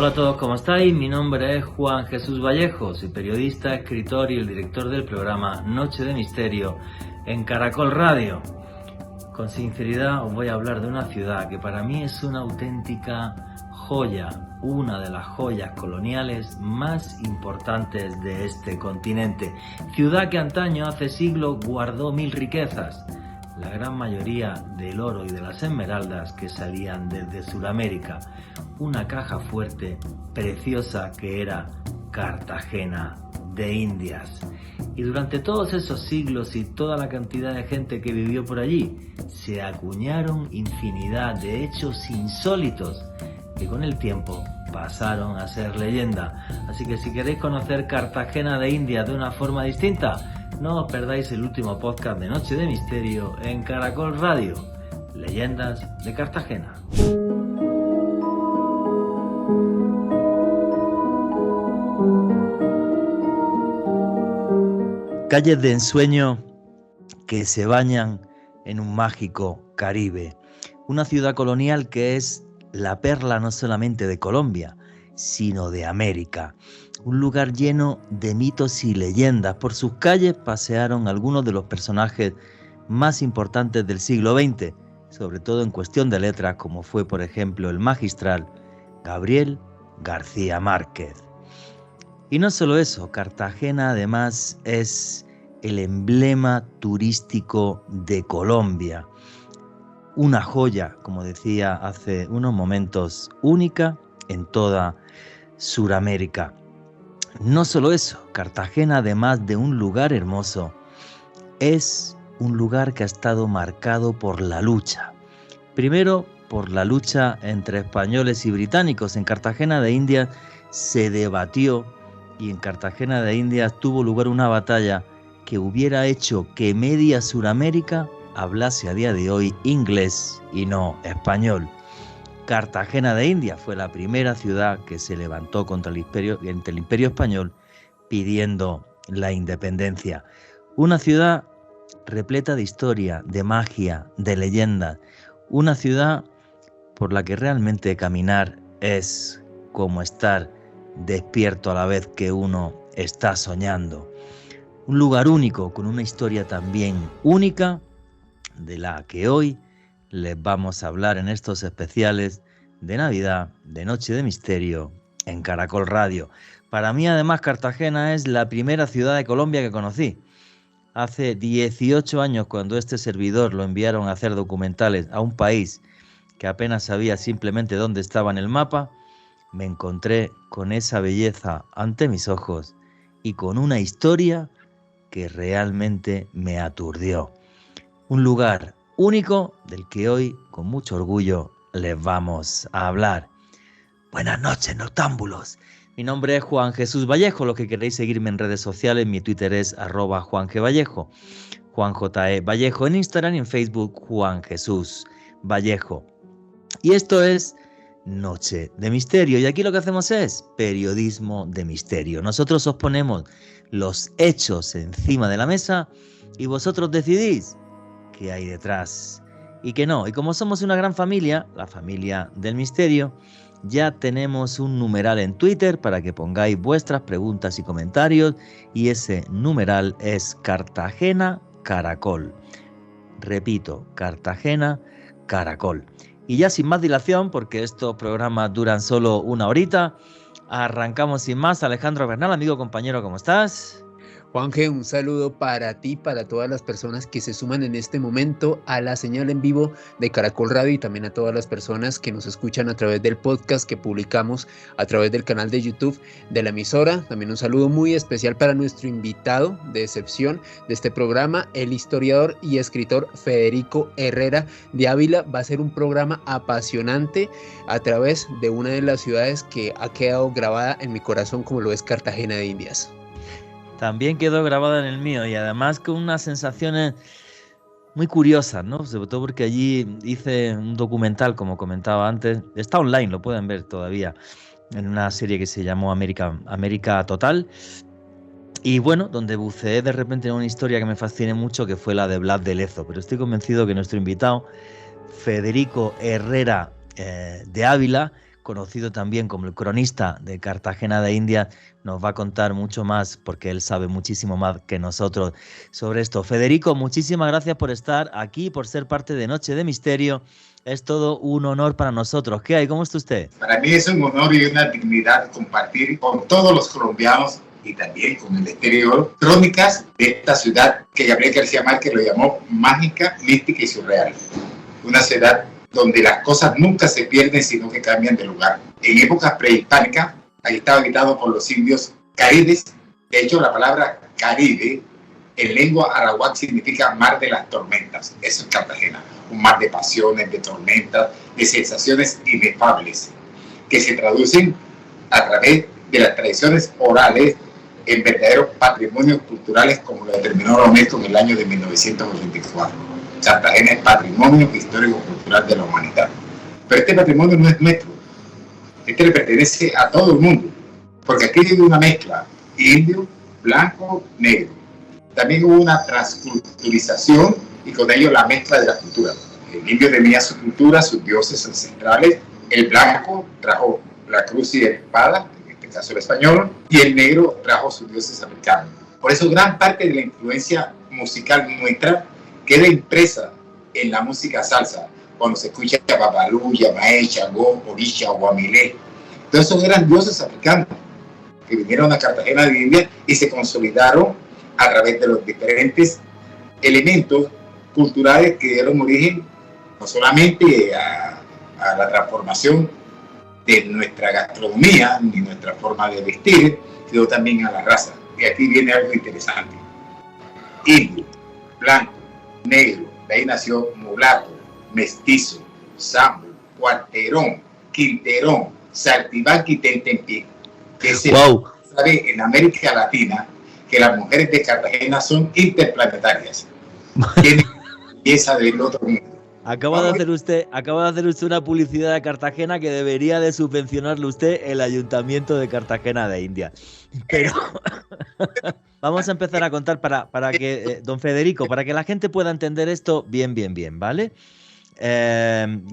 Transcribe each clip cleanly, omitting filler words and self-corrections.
Hola a todos, ¿cómo estáis? Mi nombre es Juan Jesús Vallejo, soy periodista, escritor y el director del programa Noche de Misterio en Caracol Radio. Con sinceridad os voy a hablar de una ciudad que para mí es una auténtica joya, una de las joyas coloniales más importantes de este continente. Ciudad que antaño, hace siglos, guardó mil riquezas, la gran mayoría del oro y de las esmeraldas que salían desde Sudamérica. Una caja fuerte, preciosa que era Cartagena de Indias. Y durante todos esos siglos y toda la cantidad de gente que vivió por allí, se acuñaron infinidad de hechos insólitos que con el tiempo pasaron a ser leyenda. Así que si queréis conocer Cartagena de Indias de una forma distinta, no os perdáis el último podcast de Noche de Misterio en Caracol Radio, Leyendas de Cartagena. Calles de ensueño que se bañan en un mágico Caribe. Una ciudad colonial que es la perla no solamente de Colombia, sino de América. Un lugar lleno de mitos y leyendas. Por sus calles pasearon algunos de los personajes más importantes del siglo XX, sobre todo en cuestión de letras, como fue, por ejemplo, el magistral Gabriel García Márquez. Y no solo eso, Cartagena además es el emblema turístico de Colombia. Una joya, como decía hace unos momentos, única en toda Sudamérica. No solo eso, Cartagena, además de un lugar hermoso, es un lugar que ha estado marcado por la lucha. Primero, por la lucha entre españoles y británicos. En Cartagena de Indias se debatió y en Cartagena de Indias tuvo lugar una batalla que hubiera hecho que media Sudamérica hablase a día de hoy inglés y no español. Cartagena de Indias fue la primera ciudad que se levantó contra el imperio español pidiendo la independencia. Una ciudad repleta de historia, de magia, de leyendas. Una ciudad por la que realmente caminar es como estar despierto a la vez que uno está soñando. Un lugar único, con una historia también única, de la que hoy les vamos a hablar en estos especiales de Navidad, de Noche de Misterio, en Caracol Radio. Para mí, además, Cartagena es la primera ciudad de Colombia que conocí. Hace 18 años, cuando este servidor lo enviaron a hacer documentales a un país que apenas sabía simplemente dónde estaba en el mapa, me encontré con esa belleza ante mis ojos y con una historia que realmente me aturdió. Un lugar único del que hoy, con mucho orgullo, les vamos a hablar. Buenas noches, noctámbulos. Mi nombre es Juan Jesús Vallejo. Los que queréis seguirme en redes sociales, mi Twitter es @JuanGVallejo, Juan J.E. Vallejo en Instagram y en Facebook, Juan Jesús Vallejo. Y esto es Noche de Misterio. Y aquí lo que hacemos es periodismo de misterio. Nosotros os ponemos los hechos encima de la mesa y vosotros decidís qué hay detrás y qué no. Y como somos una gran familia, la familia del misterio, ya tenemos un numeral en Twitter para que pongáis vuestras preguntas y comentarios, y ese numeral es Cartagena Caracol. Repito, Cartagena Caracol. Y ya sin más dilación, porque estos programas duran solo una horita, arrancamos sin más. Alejandro Bernal, amigo, compañero, ¿cómo estás? Juanje, un saludo para ti, para todas las personas que se suman en este momento a la señal en vivo de Caracol Radio y también a todas las personas que nos escuchan a través del podcast que publicamos a través del canal de YouTube de la emisora. También un saludo muy especial para nuestro invitado de excepción de este programa, el historiador y escritor Federico Herrera de Ávila. Va a ser un programa apasionante a través de una de las ciudades que ha quedado grabada en mi corazón, como lo es Cartagena de Indias. También quedó grabada en el mío, y además con unas sensaciones muy curiosas, ¿no? Sobre todo porque allí hice un documental, como comentaba antes. Está online, lo pueden ver todavía, en una serie que se llamó América Total. Y bueno, donde buceé de repente en una historia que me fasciné mucho, que fue la de Blas de Lezo. Pero estoy convencido que nuestro invitado, Federico Herrera de Ávila, conocido también como el cronista de Cartagena de Indias, nos va a contar mucho más, porque él sabe muchísimo más que nosotros sobre esto. Federico, muchísimas gracias por estar aquí, por ser parte de Noche de Misterio. Es todo un honor para nosotros. ¿Qué hay? ¿Cómo está usted? Para mí es un honor y una dignidad compartir con todos los colombianos y también con el exterior crónicas de esta ciudad que Gabriel García Márquez lo llamó mágica, mística y surreal. Una ciudad donde las cosas nunca se pierden, sino que cambian de lugar. En épocas prehispánicas, ahí estaba habitado por los indios caribes. De hecho, la palabra Caribe en lengua arawak significa mar de las tormentas. Eso es Cartagena, un mar de pasiones, de tormentas, de sensaciones inefables, que se traducen a través de las tradiciones orales en verdaderos patrimonios culturales, como lo determinó la UNESCO en el año de 1984. Cartagena es patrimonio histórico-cultural de la humanidad. Pero este patrimonio no es nuestro. Este le pertenece a todo el mundo, porque aquí hay una mezcla, indio, blanco, negro. También hubo una transculturización y con ello la mezcla de la cultura. El indio tenía su cultura, sus dioses ancestrales. El blanco trajo la cruz y la espada, en este caso el español, y el negro trajo sus dioses americanos. Por eso gran parte de la influencia musical nuestra queda impresa en la música salsa, cuando se escucha Babalú, Yamaé, Changó, Orisha, Guamilé. Todos esos eran dioses africanos que vinieron a Cartagena de Indias y se consolidaron a través de los diferentes elementos culturales que dieron origen no solamente a la transformación de nuestra gastronomía ni nuestra forma de vestir, sino también a la raza. Y aquí viene algo interesante. Indio, blanco, negro, de ahí nació mulato, mestizo, sambo, cuarterón, quinterón, saltimbanqui y tentempié. Que se sabe en América Latina que las mujeres de Cartagena son interplanetarias. Tienen pieza del otro mundo. Acaba de hacer usted una publicidad de Cartagena que debería de subvencionarle usted el Ayuntamiento de Cartagena de Indias. Pero vamos a empezar a contar para que, don Federico, para que la gente pueda entender esto bien, ¿vale?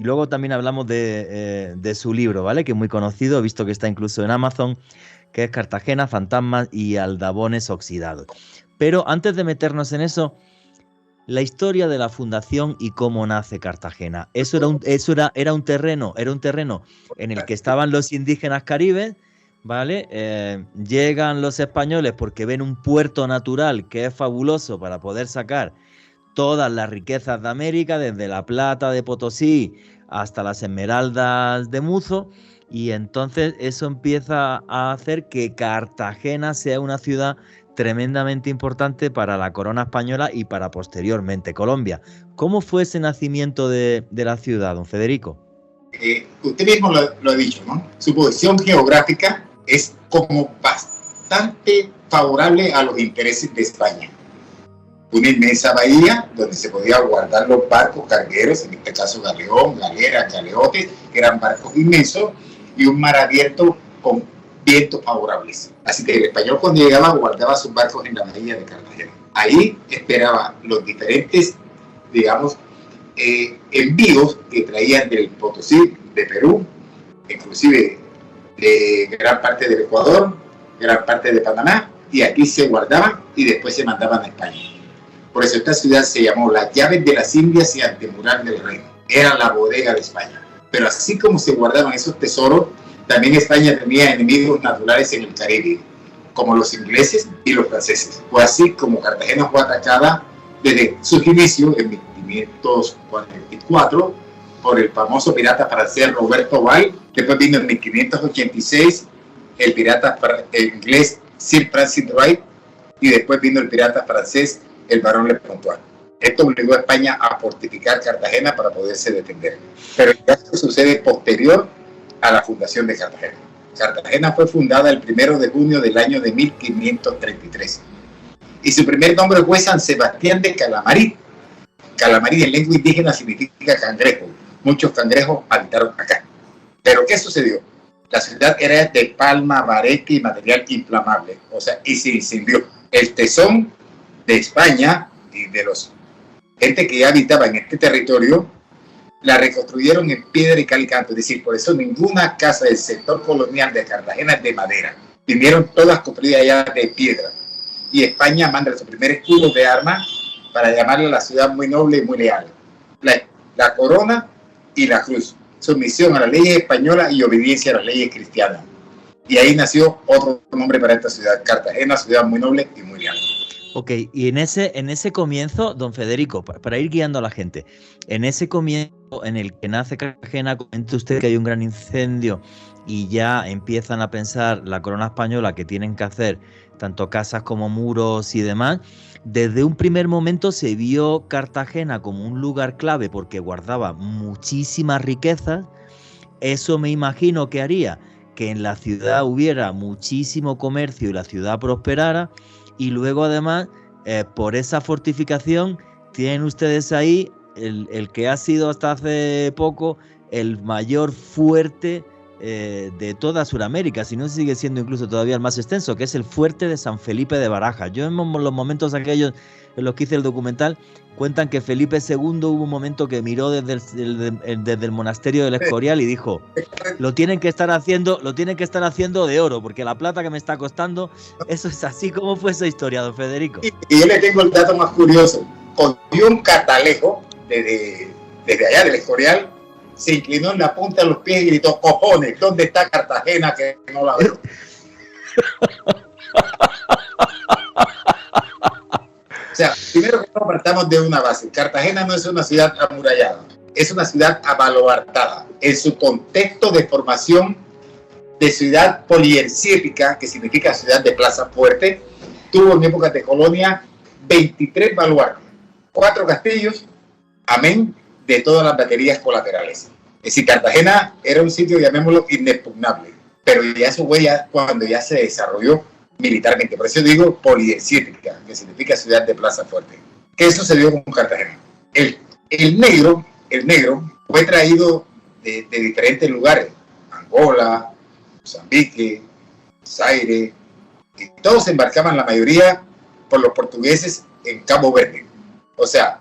Luego también hablamos de su libro, ¿vale? Que es muy conocido, visto que está incluso en Amazon, que es Cartagena, Fantasmas y Aldabones Oxidados. Pero antes de meternos en eso, la historia de la fundación y cómo nace Cartagena. Eso era un terreno en el que estaban los indígenas caribes, ¿vale? Llegan los españoles porque ven un puerto natural que es fabuloso para poder sacar todas las riquezas de América, desde la plata de Potosí hasta las esmeraldas de Muzo, y entonces eso empieza a hacer que Cartagena sea una ciudad tremendamente importante para la corona española y para posteriormente Colombia. ¿Cómo fue ese nacimiento de la ciudad, don Federico? Usted mismo lo ha dicho, ¿no? Su posición geográfica es como bastante favorable a los intereses de España. Una inmensa bahía donde se podía guardar los barcos cargueros, en este caso galeón, galeras, galeotes, que eran barcos inmensos, y un mar abierto con vientos favorables. Así que el español, cuando llegaba, guardaba sus barcos en la bahía de Cartagena. Ahí esperaba los diferentes, digamos, envíos que traían del Potosí, de Perú, inclusive de gran parte del Ecuador, gran parte de Panamá, y aquí se guardaban y después se mandaban a España. Por eso esta ciudad se llamó Las Llaves de las Indias y Antemural del Reino. Era la bodega de España. Pero así como se guardaban esos tesoros, también España tenía enemigos naturales en el Caribe, como los ingleses y los franceses. Fue así como Cartagena fue atacada desde sus inicios en 1544 por el famoso pirata francés Roberto Val. Después vino en 1586 el pirata inglés Sir Francis Drake, y después vino el pirata francés el barón Lepontois. Esto obligó a España a fortificar Cartagena para poderse defender. Pero esto sucede posterior a la fundación de Cartagena. Cartagena fue fundada el 1 de junio del año de 1533. Y su primer nombre fue San Sebastián de Calamarí. Calamarí en lengua indígena significa cangrejo. Muchos cangrejos habitaron acá. Pero ¿qué sucedió? La ciudad era de palma, bareque y material inflamable. O sea, y se incendió. El tesón de España y de los gente que ya habitaba en este territorio la reconstruyeron en piedra y cal y canto. Es decir, por eso ninguna casa del sector colonial de Cartagena es de madera. Vinieron todas construidas ya de piedra. Y España manda su primer escudo de armas para llamarla la ciudad muy noble y muy leal. La corona y la cruz. Sumisión a las leyes españolas y obediencia a las leyes cristianas. Y ahí nació otro nombre para esta ciudad, Cartagena, ciudad muy noble y muy leal. Ok, y en ese comienzo, don Federico, para ir guiando a la gente, en ese comienzo en el que nace Cartagena, comenta usted que hay un gran incendio y ya empiezan a pensar la corona española que tienen que hacer tanto casas como muros y demás. Desde un primer momento se vio Cartagena como un lugar clave porque guardaba muchísimas riquezas. Eso me imagino que haría que en la ciudad hubiera muchísimo comercio y la ciudad prosperara. Y luego además, por esa fortificación, tienen ustedes ahí el que ha sido hasta hace poco el mayor fuerte de toda Sudamérica, si no sigue siendo incluso todavía el más extenso, que es el fuerte de San Felipe de Barajas. Yo en los momentos aquellos en los que hice el documental, cuentan que Felipe II hubo un momento que miró desde el monasterio del Escorial y dijo, lo tienen que estar haciendo de oro, porque la plata que me está costando, eso es así. ¿Cómo fue esa historia, don Federico? Y yo le tengo el dato más curioso. Cogió un catalejo desde allá del Escorial, se inclinó en la punta de los pies y gritó, cojones, ¿dónde está Cartagena que no la veo? O sea, primero que partamos de una base. Cartagena no es una ciudad amurallada, es una ciudad abaluartada. En su contexto de formación de ciudad polihercítica, que significa ciudad de plaza fuerte, tuvo en épocas de colonia 23 baluartes, 4 castillos, amén, de todas las baterías colaterales. Es decir, Cartagena era un sitio, llamémoslo, inexpugnable, pero ya su huella cuando ya se desarrolló militarmente. Por eso digo polihercítica, que significa ciudad de plaza fuerte. ¿Qué sucedió con Cartagena? El negro fue traído de diferentes lugares, Angola, Mozambique, Zaire, y todos se embarcaban, la mayoría, por los portugueses en Cabo Verde. O sea,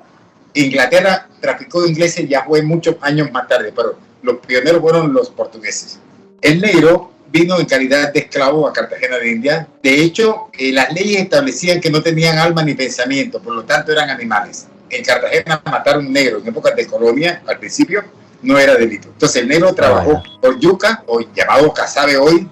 Inglaterra traficó de ingleses ya fue muchos años más tarde, pero los pioneros fueron los portugueses. El negro vino en calidad de esclavo a Cartagena de India. De hecho, las leyes establecían que no tenían alma ni pensamiento, por lo tanto eran animales. En Cartagena matar a un negro en épocas de colonia, al principio, no era delito. Entonces el negro trabajó por yuca, o llamado casabe hoy,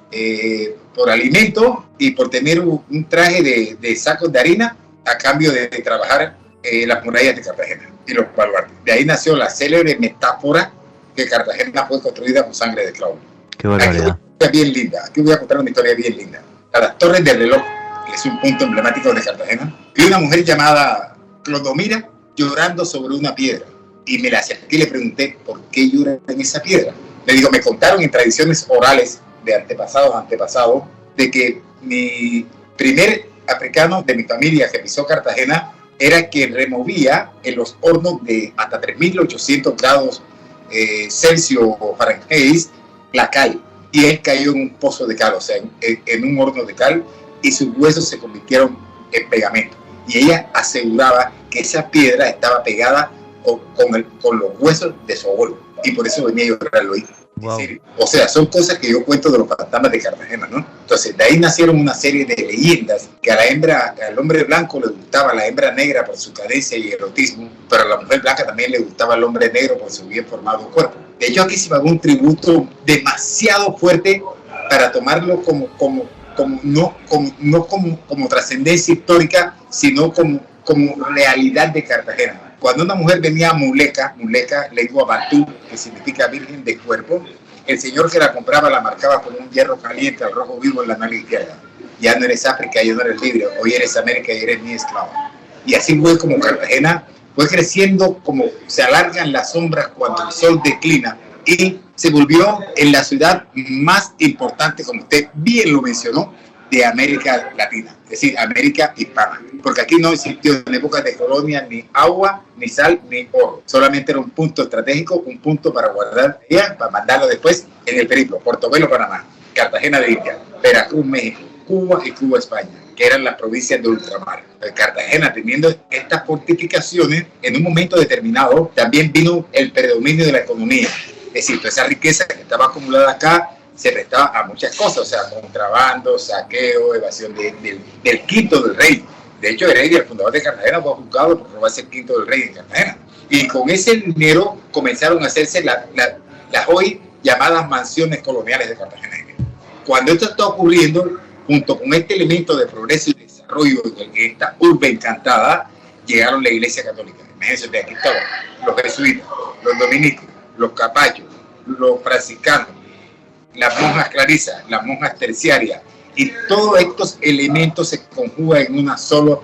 por alimento y por tener un traje de sacos de harina a cambio de trabajar las murallas de Cartagena y los baluartes. De ahí nació la célebre metáfora que Cartagena fue construida con sangre de esclavo. Qué barbaridad. Bien linda. Aquí voy a contar una historia bien linda. A las Torres del Reloj, que es un punto emblemático de Cartagena, vi una mujer llamada Clodomira llorando sobre una piedra. Y me la acerqué y le pregunté, ¿por qué llora en esa piedra? Le digo, me contaron en tradiciones orales de antepasados, de que mi primer africano de mi familia que pisó Cartagena era que removía en los hornos de hasta 3.800 grados Celsius o Fahrenheit la cal. Y él cayó en un pozo de cal, o sea, en un horno de cal, y sus huesos se convirtieron en pegamento. Y ella aseguraba que esa piedra estaba pegada con los huesos de su abuelo, y por eso venía a llorarlo ahí. Wow. O sea, son cosas que yo cuento de los fantasmas de Cartagena, ¿no? Entonces, de ahí nacieron una serie de leyendas que al hombre blanco le gustaba la hembra negra por su cadencia y erotismo, pero a la mujer blanca también le gustaba el hombre negro por su bien formado cuerpo. De hecho, aquí se pagó un tributo demasiado fuerte para tomarlo no como trascendencia histórica, sino como realidad de Cartagena. Cuando una mujer venía a muleca, lengua bantú, que significa virgen de cuerpo, el señor que la compraba la marcaba con un hierro caliente al rojo vivo en la nalga izquierda. Ya no eres África, ya no eres libre, hoy eres América y eres mi esclavo. Y así fue como Cartagena fue creciendo, como se alargan las sombras cuando el sol declina, y se volvió en la ciudad más importante, como usted bien lo mencionó, de América Latina, es decir, América hispana, porque aquí no existió en épocas de colonia ni agua, ni sal, ni oro, solamente era un punto estratégico, un punto para guardar ya, para mandarlo después en el periplo, Portobelo, Panamá, Cartagena de India, Veracruz, México, Cuba y Cuba, España. que eran las provincias de ultramar. Cartagena, teniendo estas fortificaciones, en un momento determinado también vino el predominio de la economía. Es decir, toda esa riqueza que estaba acumulada acá se prestaba a muchas cosas, o sea, contrabando, saqueo, evasión del quinto del rey. De hecho, Heredia, el fundador de Cartagena, fue juzgado por robarse el quinto del rey en Cartagena. Y con ese dinero comenzaron a hacerse las hoy llamadas mansiones coloniales de Cartagena. Cuando esto está ocurriendo, junto con este elemento de progreso y desarrollo de esta urbe encantada, llegaron la Iglesia Católica. Imagínense, de aquí estaban los jesuitas, los dominicos, los capachos, los franciscanos, las monjas clarisas, las monjas terciarias, y todos estos elementos se conjugan en un solo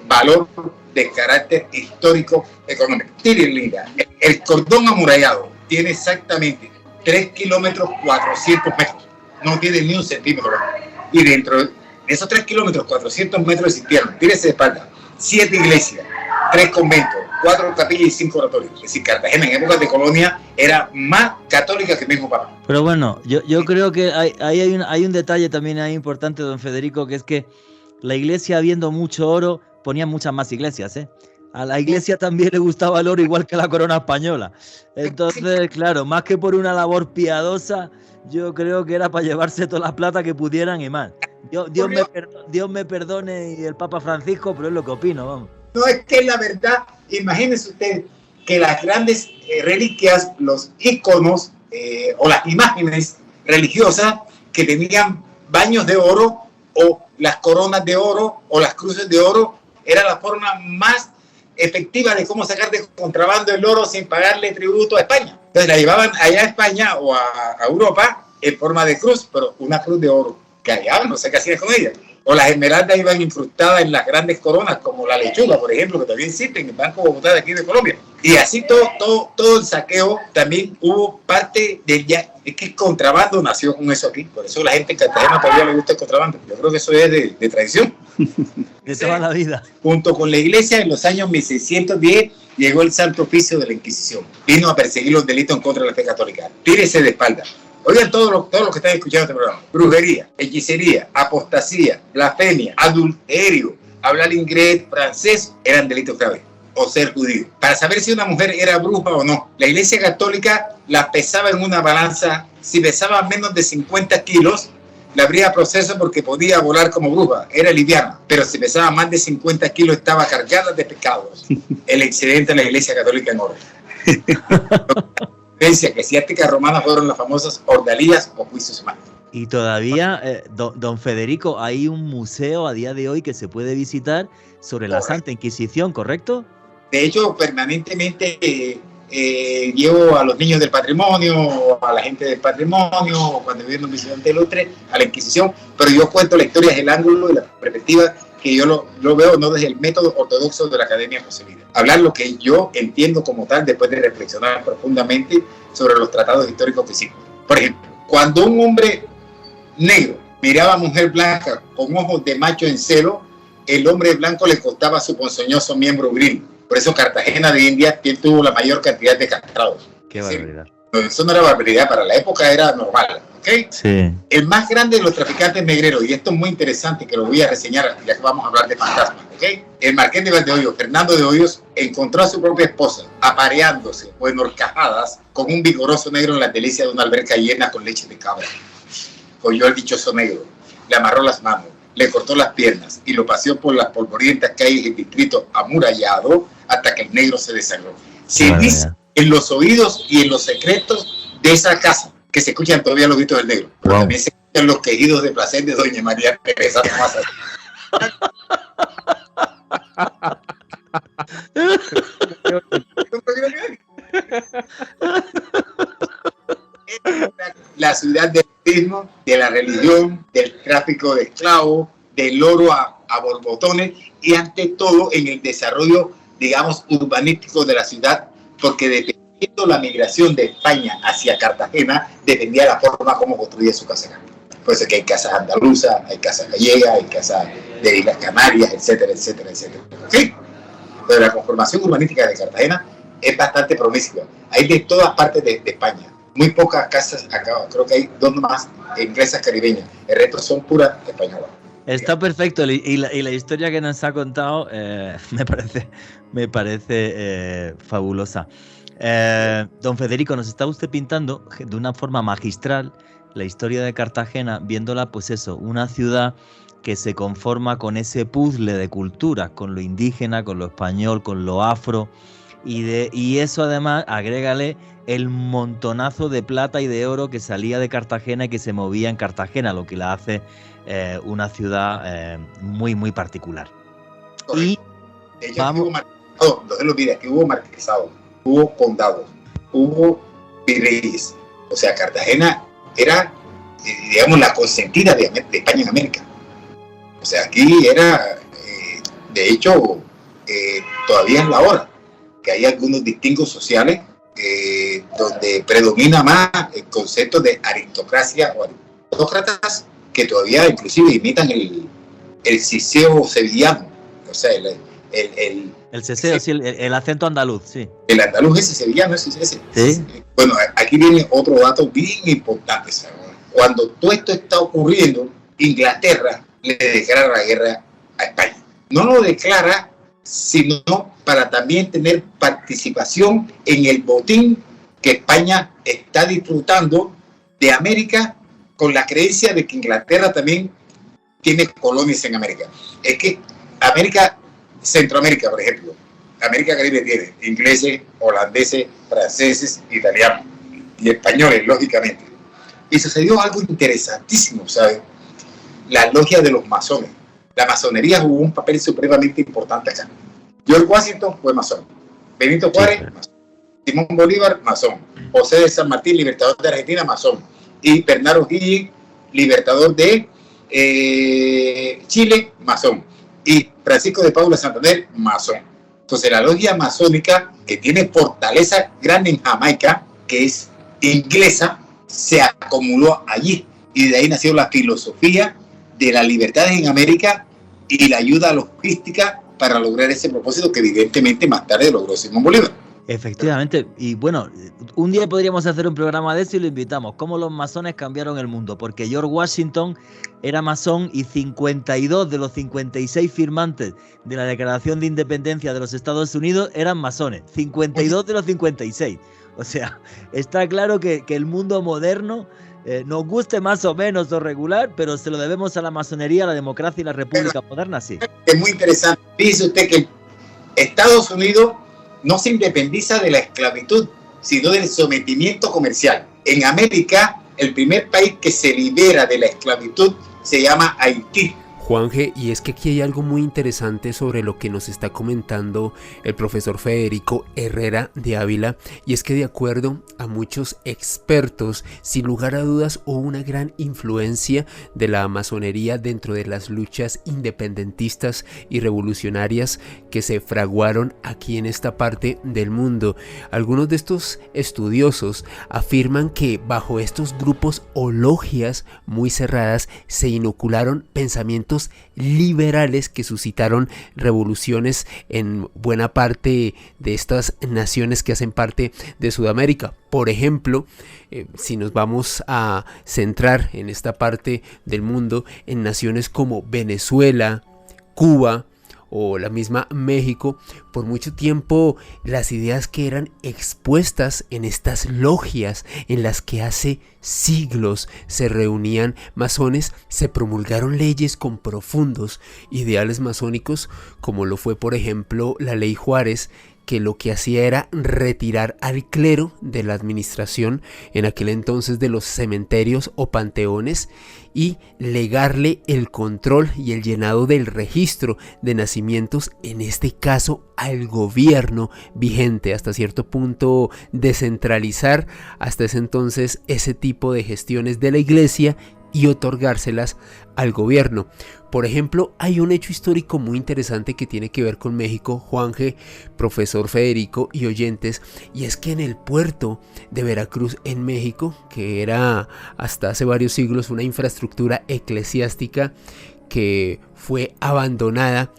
valor de carácter histórico económico. Miren, linda, el cordón amurallado tiene exactamente 3 kilómetros 400 metros, no tiene ni un centímetro. Y dentro de esos 3 kilómetros 400 metros existieron, tírese de espalda, 7 iglesias, 3 conventos, 4 capillas y 5 oratorios. Es decir, Cartagena en épocas de colonia era más católica que el mismo Papa. Pero bueno, yo creo que hay un detalle también ahí importante, don Federico, que es que la iglesia, viendo mucho oro, ponía muchas más iglesias, ¿eh? A la iglesia también le gustaba el oro, igual que a la corona española. Entonces, claro, más que por una labor piadosa, yo creo que era para llevarse toda la plata que pudieran y más. Dios me perdone y el Papa Francisco, pero es lo que opino, vamos. No, es que la verdad, imagínense usted que las grandes reliquias, los íconos o las imágenes religiosas que tenían baños de oro o las coronas de oro o las cruces de oro, era la forma más efectiva de cómo sacar de contrabando el oro sin pagarle tributo a España. Entonces la llevaban allá a España o a Europa en forma de cruz, pero una cruz de oro que allá no sé qué hacían con ella. O las esmeraldas iban incrustadas en las grandes coronas, como la lechuga, por ejemplo, que todavía existe en el Banco Bogotá de aquí de Colombia. Y así todo el saqueo, también hubo parte de ya, es que el contrabando nació con eso aquí. Por eso la gente en Cartagena todavía le gusta el contrabando. Yo creo que eso es de tradición. De toda la vida. Junto con la iglesia, en los años 1610, llegó el Santo Oficio de la Inquisición. Vino a perseguir los delitos en contra de la fe católica. Tírese de espalda. Oigan todos los que están escuchando este programa. Brujería, hechicería, apostasía, blasfemia, adulterio, hablar inglés, francés, eran delitos graves. O ser judío. Para saber si una mujer era bruja o no, la Iglesia Católica la pesaba en una balanza. Si pesaba menos de 50 kilos, le habría proceso porque podía volar como bruja, era liviana. Pero si pesaba más de 50 kilos, estaba cargada de pecados. El excedente de la Iglesia Católica en oro. Que eclesiásticas romanas fueron las famosas ordalías o juicios humanos. Y todavía, don Federico, hay un museo a día de hoy que se puede visitar sobre la Santa Inquisición, ¿correcto? De hecho, permanentemente llevo a los niños del patrimonio, a la gente del patrimonio, cuando viví en Misión de Ilustre, a la Inquisición, pero yo cuento la historia desde el ángulo y la perspectiva que yo lo veo, no desde el método ortodoxo de la Academia José Vida. Hablar lo que yo entiendo como tal después de reflexionar profundamente sobre los tratados históricos que existen. Por ejemplo, cuando un hombre negro miraba a mujer blanca con ojos de macho en celo, el hombre blanco le costaba su ponzoñoso miembro viril. Por eso Cartagena de India tuvo la mayor cantidad de castrados. Qué barbaridad. Eso no era barbaridad, para la época era normal. ¿Okay? Sí. El más grande de los traficantes negreros, y esto es muy interesante que lo voy a reseñar ya que vamos a hablar de fantasmas, ¿okay? El marqués de Valdehoyos, Fernando de Hoyos, encontró a su propia esposa apareándose o enhorcajadas con un vigoroso negro en las delicias de una alberca llena con leche de cabra. Cogió al dichoso negro, le amarró las manos, le cortó las piernas y lo paseó por las polvorientas calles del distrito amurallado hasta que el negro se desangró. Se dice en los oídos y en los secretos de esa casa que se escuchan todavía los gritos del negro, pero también se escuchan los quejidos de placer de doña María Teresa Tomasa. La ciudad del turismo, de la religión, del tráfico de esclavos, del oro a borbotones y ante todo en el desarrollo, digamos, urbanístico de la ciudad, porque dependiendo la migración de España hacia Cartagena, dependía de la forma como construía su casa. Por eso que hay casas andaluzas, hay casas gallegas, hay casas de Islas Canarias, etcétera, etcétera, etcétera. ¿Sí? Pero la conformación urbanística de Cartagena es bastante promiscua. Hay de todas partes de España. Muy pocas casas acá, creo que hay 2 más inglesas caribeñas. El resto son puras españolas. Está perfecto y la historia que nos ha contado me parece fabulosa. Don Federico, nos está usted pintando de una forma magistral la historia de Cartagena, viéndola, pues eso, una ciudad que se conforma con ese puzzle de culturas, con lo indígena, con lo español, con lo afro, y eso además agrégale el montonazo de plata y de oro que salía de Cartagena y que se movía en Cartagena, lo que la hace una ciudad muy, muy particular. Correcto. Y de hecho, vamos... no se lo olvide, que hubo marquesados, hubo condados, hubo virreyes. O sea, Cartagena era, digamos, la consentida de España en América. O sea, aquí era, de hecho, todavía es la hora que hay algunos distingos sociales donde predomina más el concepto de aristocracia o aristócratas que todavía inclusive imitan el ceseo sevillano, o sea, el ceseo, sí, el acento andaluz, sí. El andaluz ese sevillano, ese. ¿Sí? Bueno, aquí viene otro dato bien importante, ¿sabes? Cuando todo esto está ocurriendo, Inglaterra le declara la guerra a España. No lo declara sino para también tener participación en el botín que España está disfrutando de América, con la creencia de que Inglaterra también tiene colonias en América. Es que América, Centroamérica, por ejemplo, América Caribe tiene ingleses, holandeses, franceses, italianos y españoles, lógicamente. Y sucedió algo interesantísimo, ¿sabes? La logia de los masones. La masonería jugó un papel supremamente importante acá. George Washington fue masón. Benito Juárez, masón. Simón Bolívar, masón. José de San Martín, libertador de Argentina, masón. Y Bernardo O'Higgins, libertador de Chile, masón. Y Francisco de Paula Santander, masón. Entonces la logia masónica, que tiene fortaleza grande en Jamaica, que es inglesa, se acumuló allí. Y de ahí nació la filosofía de las libertades en América y la ayuda logística para lograr ese propósito que evidentemente más tarde logró Simón Bolívar. Efectivamente, y bueno, un día podríamos hacer un programa de eso y lo invitamos, cómo los masones cambiaron el mundo, porque George Washington era masón y 52 de los 56 firmantes de la Declaración de Independencia de los Estados Unidos eran masones, 52 de los 56. O sea, está claro que el mundo moderno, nos guste más o menos o regular, pero se lo debemos a la masonería, a la democracia y la república moderna, sí. Es muy interesante. Dice usted que Estados Unidos no se independiza de la esclavitud, sino del sometimiento comercial. En América, el primer país que se libera de la esclavitud se llama Haití. Juanje, y es que aquí hay algo muy interesante sobre lo que nos está comentando el profesor Federico Herrera de Ávila, y es que de acuerdo a muchos expertos, sin lugar a dudas hubo una gran influencia de la masonería dentro de las luchas independentistas y revolucionarias que se fraguaron aquí en esta parte del mundo. Algunos de estos estudiosos afirman que bajo estos grupos o logias muy cerradas se inocularon pensamientos liberales que suscitaron revoluciones en buena parte de estas naciones que hacen parte de Sudamérica. Por ejemplo, si nos vamos a centrar en esta parte del mundo, en naciones como Venezuela, Cuba o la misma México, por mucho tiempo las ideas que eran expuestas en estas logias en las que hace siglos se reunían masones, se promulgaron leyes con profundos ideales masónicos, como lo fue por ejemplo la Ley Juárez, que lo que hacía era retirar al clero de la administración en aquel entonces de los cementerios o panteones y legarle el control y el llenado del registro de nacimientos, en este caso al gobierno vigente, hasta cierto punto descentralizar hasta ese entonces ese tipo de gestiones de la iglesia y otorgárselas al gobierno. Por ejemplo, hay un hecho histórico muy interesante que tiene que ver con México, Juanje, profesor Federico y oyentes, y es que en el puerto de Veracruz en México, que era hasta hace varios siglos una infraestructura eclesiástica que fue abandonada,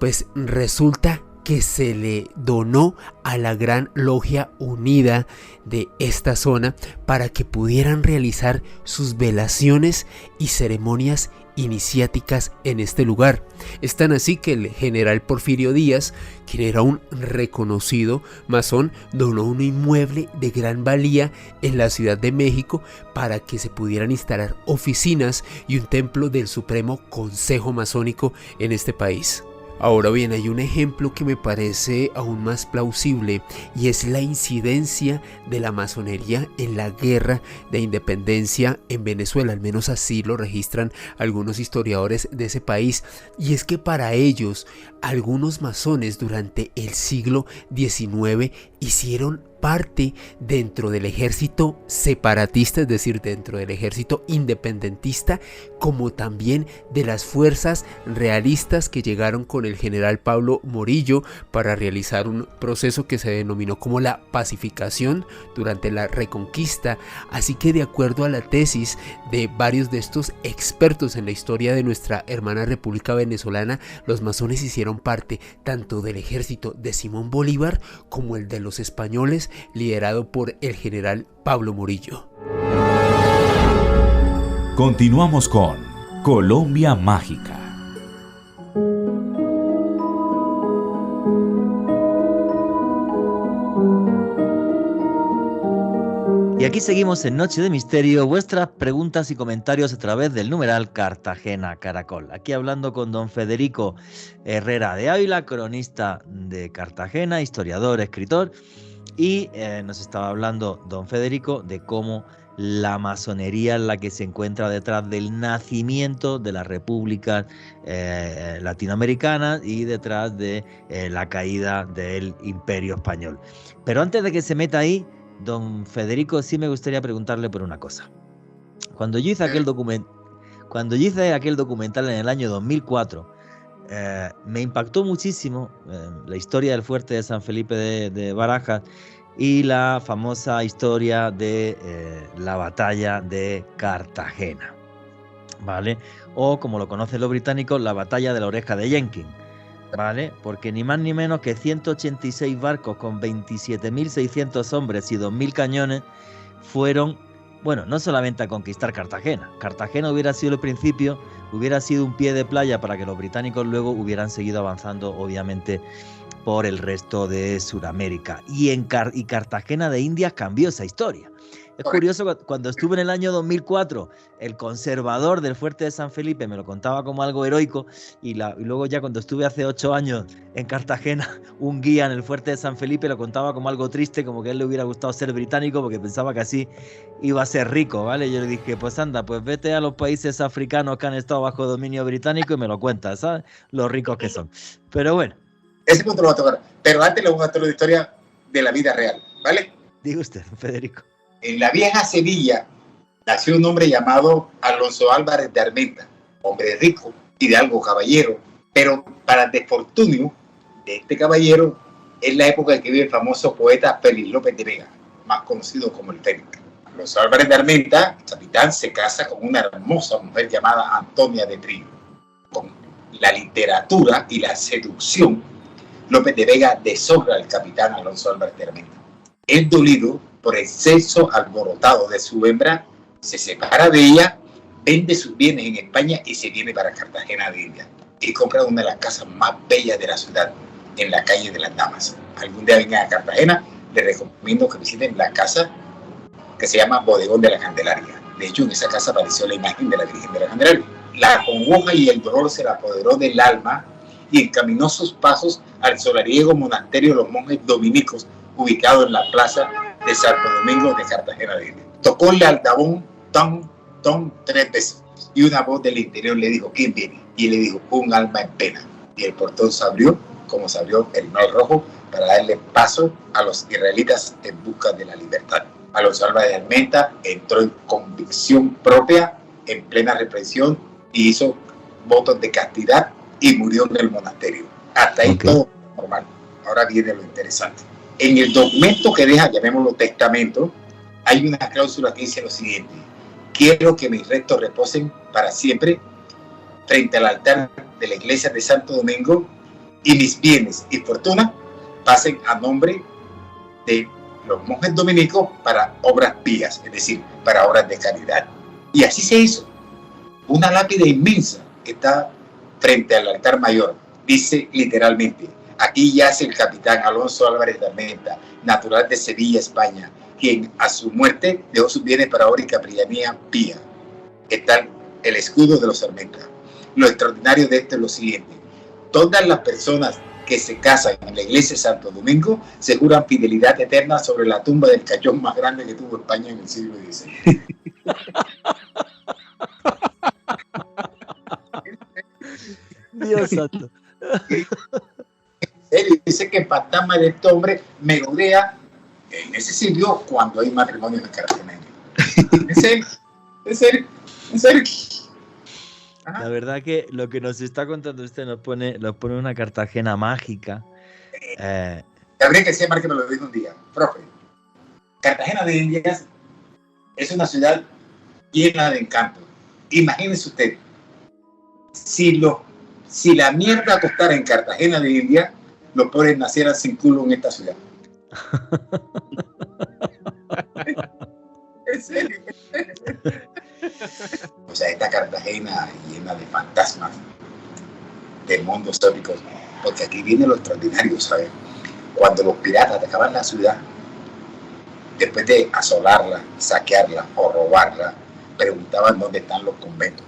pues resulta que se le donó a la Gran Logia Unida de esta zona para que pudieran realizar sus velaciones y ceremonias iniciáticas en este lugar. Es tan así que el general Porfirio Díaz, quien era un reconocido masón, donó un inmueble de gran valía en la Ciudad de México para que se pudieran instalar oficinas y un templo del Supremo Consejo Masónico en este país. Ahora bien, hay un ejemplo que me parece aún más plausible y es la incidencia de la masonería en la guerra de independencia en Venezuela, al menos así lo registran algunos historiadores de ese país, y es que para ellos algunos masones durante el siglo XIX hicieron parte dentro del ejército separatista, es decir, dentro del ejército independentista, como también de las fuerzas realistas que llegaron con el general Pablo Morillo para realizar un proceso que se denominó como la pacificación durante la Reconquista. Así que, de acuerdo a la tesis de varios de estos expertos en la historia de nuestra hermana República Venezolana, los masones hicieron parte tanto del ejército de Simón Bolívar como el de los españoles, liderado por el general Pablo Morillo. Continuamos con Colombia Mágica. Y aquí seguimos en Noche de Misterio, vuestras preguntas y comentarios a través del numeral Cartagena Caracol. Aquí hablando con don Federico Herrera de Ávila, cronista de Cartagena, historiador, escritor, y nos estaba hablando don Federico de cómo la masonería es la que se encuentra detrás del nacimiento de las repúblicas latinoamericanas y detrás de la caída del Imperio Español. Pero antes de que se meta ahí, don Federico, sí me gustaría preguntarle por una cosa. Cuando yo hice aquel documental en el año 2004, me impactó muchísimo la historia del fuerte de San Felipe de Barajas y la famosa historia de la batalla de Cartagena, ¿vale? O como lo conocen los británicos, la batalla de la oreja de Jenkins, ¿vale? Porque ni más ni menos que 186 barcos con 27.600 hombres y 2.000 cañones fueron, bueno, no solamente a conquistar Cartagena. Cartagena hubiera sido el principio, hubiera sido un pie de playa para que los británicos luego hubieran seguido avanzando, obviamente, por el resto de Sudamérica. Y Cartagena de Indias cambió esa historia. Es curioso, cuando estuve en el año 2004, el conservador del fuerte de San Felipe me lo contaba como algo heroico, y luego ya cuando estuve hace 8 años en Cartagena, un guía en el fuerte de San Felipe lo contaba como algo triste, como que a él le hubiera gustado ser británico porque pensaba que así iba a ser rico, ¿vale? Yo le dije, pues anda, pues vete a los países africanos que han estado bajo dominio británico y me lo cuentas, ¿sabes? Los ricos que son. Pero bueno. Ese punto lo voy a tocar, pero antes le voy a contar la historia de la vida real, ¿vale? Diga usted, Federico. En la vieja Sevilla nació un hombre llamado Alonso Álvarez de Armenta, hombre rico y de algo caballero, pero para desfortunio de este caballero es la época en que vive el famoso poeta Félix López de Vega, más conocido como el Félix. Alonso Álvarez de Armenta, capitán, se casa con una hermosa mujer llamada Antonia de Trillo. Con la literatura y la seducción, López de Vega deshonra al capitán Alonso Álvarez de Armenta. El dolido por el sexo alborotado de su hembra, se separa de ella, vende sus bienes en España y se viene para Cartagena de Indias. Y compra una de las casas más bellas de la ciudad, en la calle de las Damas. Algún día vengan a Cartagena, les recomiendo que visiten la casa que se llama Bodegón de la Candelaria. De hecho, en esa casa apareció la imagen de la Virgen de la Candelaria. La congoja y el dolor se la apoderó del alma y encaminó sus pasos al solariego monasterio de los monjes dominicos, ubicado en la plaza de Santo Domingo de Cartagena de Indias. Tocó el altavoz ton, ton 3 veces y una voz del interior le dijo, ¿quién viene? Y él le dijo, un alma en pena. Y el portón se abrió, como se abrió el Mar Rojo, para darle paso a los israelitas en busca de la libertad. Alonso Álvarez de Armenta entró en convicción propia, en plena represión, y hizo votos de castidad y murió en el monasterio. Hasta ahí todo normal. Ahora viene lo interesante. En el documento que deja, llamémoslo testamento, hay una cláusula que dice lo siguiente: quiero que mis restos reposen para siempre frente al altar de la iglesia de Santo Domingo y mis bienes y fortuna pasen a nombre de los monjes dominicos para obras pías, es decir, para obras de caridad. Y así se hizo. una lápida inmensa que está frente al altar mayor. Dice literalmente: aquí yace el capitán Alonso Álvarez de Armenta, natural de Sevilla, España, quien a su muerte dejó sus bienes para obra y capellanía pía. Está el escudo de los Armenta. Lo extraordinario de esto es lo siguiente: todas las personas que se casan en la iglesia de Santo Domingo se juran fidelidad eterna sobre la tumba del cachón más grande que tuvo España en el siglo XVI. Dios santo. Dice que el fantasma de este hombre merodea en ese sitio cuando hay matrimonio en Cartagena. ¿En serio? ¿En serio? ¿En serio? La verdad que lo que nos está contando usted nos pone una Cartagena mágica. Gabriel García Márquez me lo dijo un día: profe, Cartagena de Indias es una ciudad llena de encanto. Imagínese usted, si la mierda costara en Cartagena de Indias, los pobres nacieran sin culo en esta ciudad. ¿En serio? O sea, esta Cartagena llena de fantasmas del mundo histórico, porque aquí viene lo extraordinario, ¿sabes? Cuando los piratas atacaban la ciudad, después de asolarla, saquearla o robarla, preguntaban dónde están los conventos.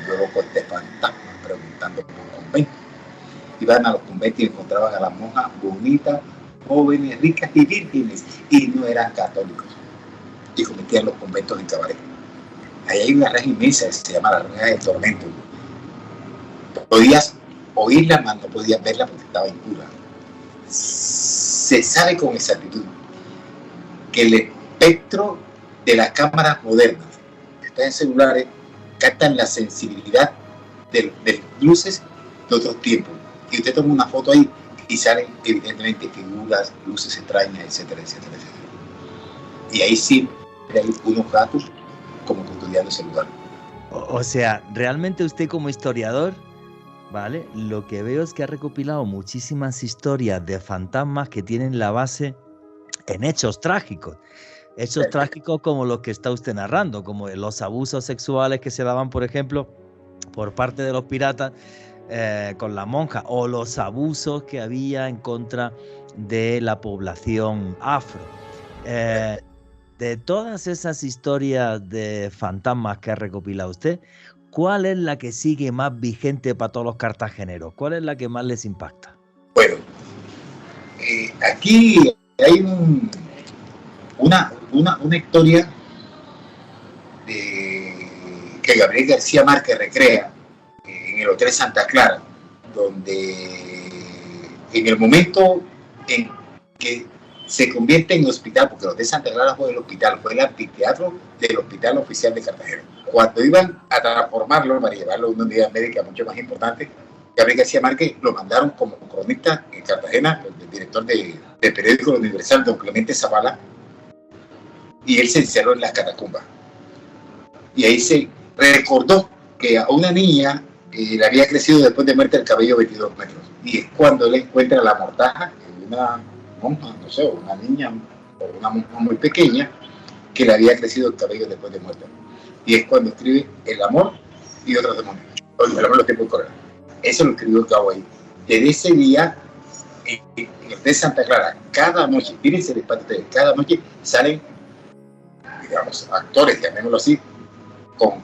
Luego con este fantasma preguntando por un convento. Iban a los conventos y encontraban a las monjas bonitas, jóvenes, ricas y vírgenes, y no eran católicos, y cometían los conventos en cabaret. Ahí hay una reja inmensa que se llama la reja del tormento. Podías oírla, mas no podías verla porque estaba impura. Se sabe con exactitud que el espectro de las cámaras modernas que están en celulares captan la sensibilidad de luces de otros tiempos. Y usted toma una foto ahí y salen evidentemente figuras, luces extrañas, etcétera, etcétera, etcétera. Y ahí sí hay unos gatos como custodiando ese lugar. O sea, realmente usted como historiador, ¿vale? Lo que veo es que ha recopilado muchísimas historias de fantasmas que tienen la base en hechos trágicos. Hechos trágicos como los que está usted narrando, como los abusos sexuales que se daban, por ejemplo, por parte de los piratas con la monja, o los abusos que había en contra de la población afro. De todas esas historias de fantasmas que ha recopilado usted, ¿cuál es la que sigue más vigente para todos los cartageneros? ¿Cuál es la que más les impacta? Bueno, aquí hay una historia que Gabriel García Márquez recrea en el Hotel Santa Clara, donde en el momento en que se convierte en hospital, porque el Hotel Santa Clara fue el hospital, fue el anfiteatro del Hospital Oficial de Cartagena. Cuando iban a transformarlo para llevarlo a una unidad médica mucho más importante, Gabriel García Márquez lo mandaron como cronista en Cartagena, el director del periódico El Universal, don Clemente Zavala, y él se encerró en las catacumbas. Y ahí se recordó que a una niña le había crecido después de muerte el cabello 22 metros. Y es cuando él encuentra la mortaja de una monja, no sé, una niña o una monja muy pequeña que le había crecido el cabello después de muerte. Y es cuando escribe El amor y otros demonios. El amor de los tiempos de Correa. Eso lo escribió Cabo ahí. Desde ese día, en el Hotel Santa Clara, cada noche, fíjense el espacio de cada noche, salen, digamos, actores, llamémoslo así, con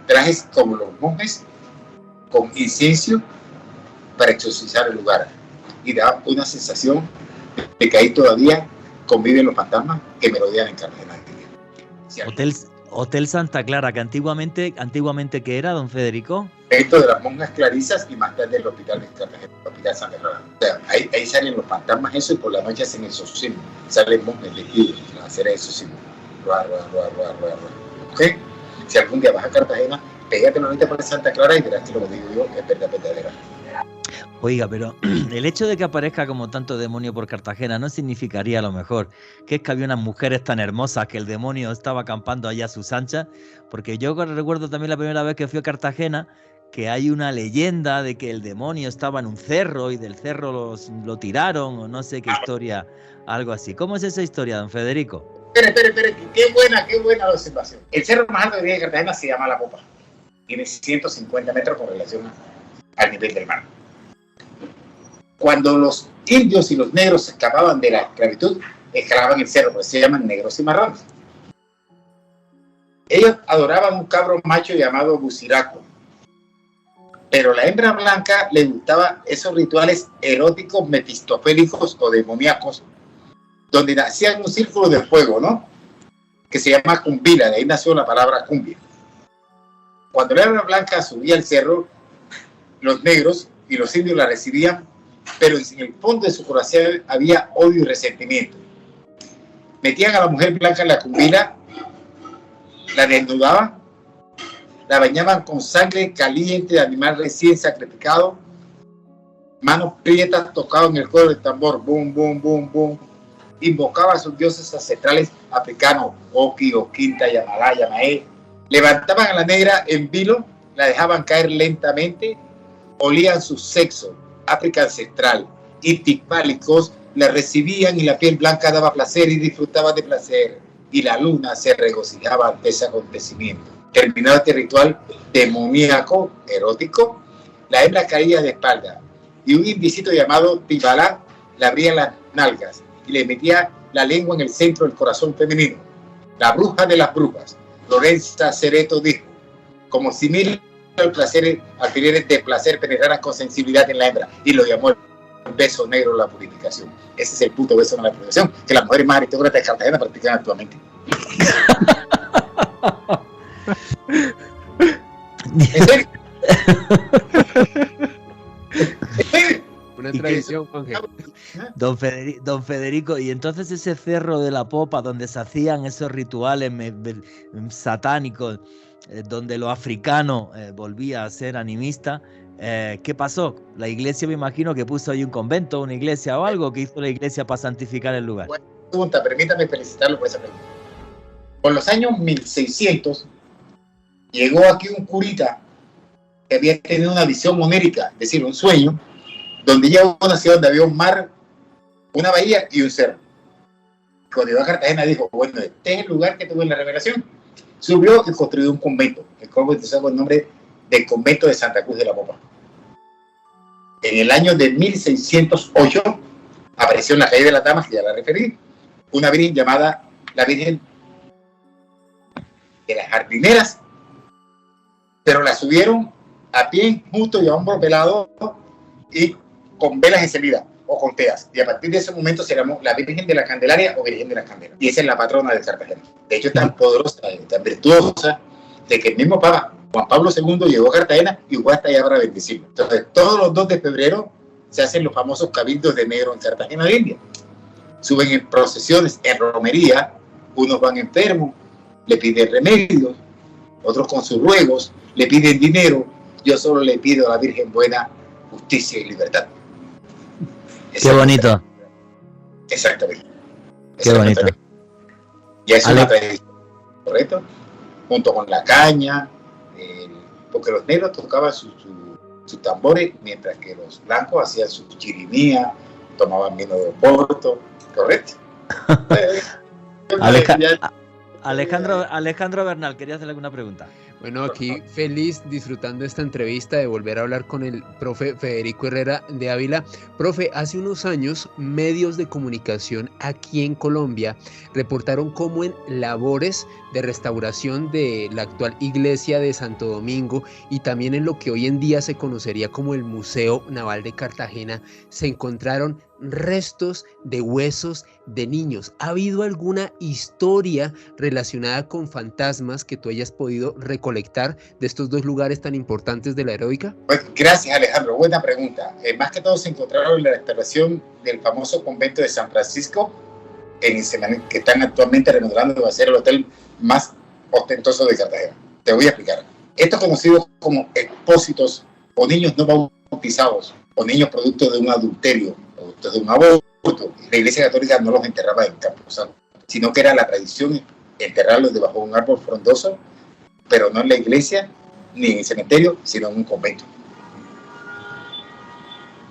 trajes como los monjes, con incienso para exorcizar el lugar. Y da una sensación de que ahí todavía conviven los fantasmas que merodean en Cartagena. Hotel Santa Clara, que antiguamente ¿qué era, don Federico? Esto de las monjas clarisas y más tarde el hospital de Cartagena, el hospital Santa Clara. O sea, ahí salen los fantasmas eso, y por la noche hacen exorcismo. Salen monjes vestidos a hacer exorcismo. ¿Ok? Si algún día vas a Cartagena, pégate ahorita por Santa Clara y verás que lo que digo yo es verdadera. Oiga, pero el hecho de que aparezca como tanto demonio por Cartagena no significaría a lo mejor que es que había unas mujeres tan hermosas que el demonio estaba acampando allá a sus anchas, porque yo recuerdo también la primera vez que fui a Cartagena que hay una leyenda de que el demonio estaba en un cerro y del cerro lo tiraron, o no sé qué historia, algo así. ¿Cómo es esa historia, don Federico? Espera, qué buena observación. El cerro más alto que tiene Cartagena se llama La Popa. tiene 150 metros con relación al nivel del mar. Cuando los indios y los negros escapaban de la esclavitud, escalaban el cerro, por eso se llaman negros y marranos. Ellos adoraban un cabro macho llamado buciraco, pero la hembra blanca le gustaba esos rituales eróticos, mefistofélicos o demoníacos, donde hacían un círculo de fuego, ¿no? Que se llama cumbila, de ahí nació la palabra cumbia. Cuando la hembra blanca subía al cerro, los negros y los indios la recibían, pero en el fondo de su corazón había odio y resentimiento. Metían a la mujer blanca en la cumbila, la desnudaban, la bañaban con sangre caliente de animal recién sacrificado, manos prietas tocaban el cuero del tambor, boom, boom, boom, boom, invocaba a sus dioses ancestrales africanos, Oki, Oquinta, Yamalá, Yamaé, levantaban a la negra en vilo, la dejaban caer lentamente, olían su sexo, África ancestral, y ticbálicos la recibían y la piel blanca daba placer y disfrutaba de placer, y la luna se regocijaba ante ese acontecimiento. Terminado este ritual demoníaco, erótico, la hembra caía de espalda y un indicito llamado Tibalá le abría las nalgas y le metía la lengua en el centro del corazón femenino. La bruja de las brujas, Lorenza Cereto, dijo, como si mil alfileres de placer penetraran con sensibilidad en la hembra, y lo llamó el beso negro de la purificación. Ese es el puto beso de la purificación que las mujeres más aristócratas de Cartagena practican actualmente. ¿En serio? Una tradición, Juanje. Don Federico, y entonces ese cerro de la Popa donde se hacían esos rituales satánicos, donde lo africano volvía a ser animista, ¿qué pasó? La iglesia, me imagino que puso ahí un convento, una iglesia o algo, que hizo la iglesia para santificar el lugar. Buena pregunta, permítame felicitarlo por esa pregunta. Por los años 1600 llegó aquí un curita que había tenido una visión onérica, es decir, un sueño, donde llegó a una ciudad donde había un mar, una bahía y un cerro. Cuando llegó a Cartagena dijo, bueno, este es el lugar que tuve en la revelación. Subió y construyó un convento. El convento se llama el nombre del convento de Santa Cruz de la Popa. En el año de 1608 apareció en la calle de las Damas, que ya la referí, una virgen llamada la Virgen de las Jardineras, pero la subieron a pie justo y a hombro pelado y con velas encendidas o con teas, y a partir de ese momento se llamó la Virgen de la Candelaria o Virgen de las Candelas, y esa es la patrona de Cartagena. De hecho es tan poderosa, tan virtuosa, de que el mismo Papa Juan Pablo II llegó a Cartagena y fue hasta allá para bendecirlo. Entonces todos los 2 de febrero se hacen los famosos cabildos de negro en Cartagena de India. Suben en procesiones, en romería, unos van enfermos, le piden remedios, otros con sus ruegos, le piden dinero. Yo solo le pido a la Virgen buena, justicia y libertad. Qué bonito. Exactamente. Qué bonito. Y es una tradición, ¿correcto? Junto con la caña, porque los negros tocaban sus tambores, mientras que los blancos hacían sus chirimías, tomaban vino de Oporto, ¿correcto? Alejandro Bernal, ¿querías hacerle alguna pregunta? Bueno, aquí feliz disfrutando esta entrevista, de volver a hablar con el profe Federico Herrera de Ávila. Profe, hace unos años medios de comunicación aquí en Colombia reportaron cómo en labores de restauración de la actual iglesia de Santo Domingo y también en lo que hoy en día se conocería como el Museo Naval de Cartagena se encontraron restos de huesos de niños. ¿Ha habido alguna historia relacionada con fantasmas que tú hayas podido recolectar de estos 2 lugares tan importantes de la heroica? Pues, gracias, Alejandro, buena pregunta. Más que todo se encontraron en la restauración del famoso convento de San Francisco, que están actualmente remodelando, va a ser el hotel más ostentoso de Cartagena. Te voy a explicar. Esto es conocido como expósitos o niños no bautizados o niños producto de un adulterio, producto de un aborto. La Iglesia Católica no los enterraba en Camposanto, sino que era la tradición enterrarlos debajo de un árbol frondoso, pero no en la iglesia ni en el cementerio, sino en un convento.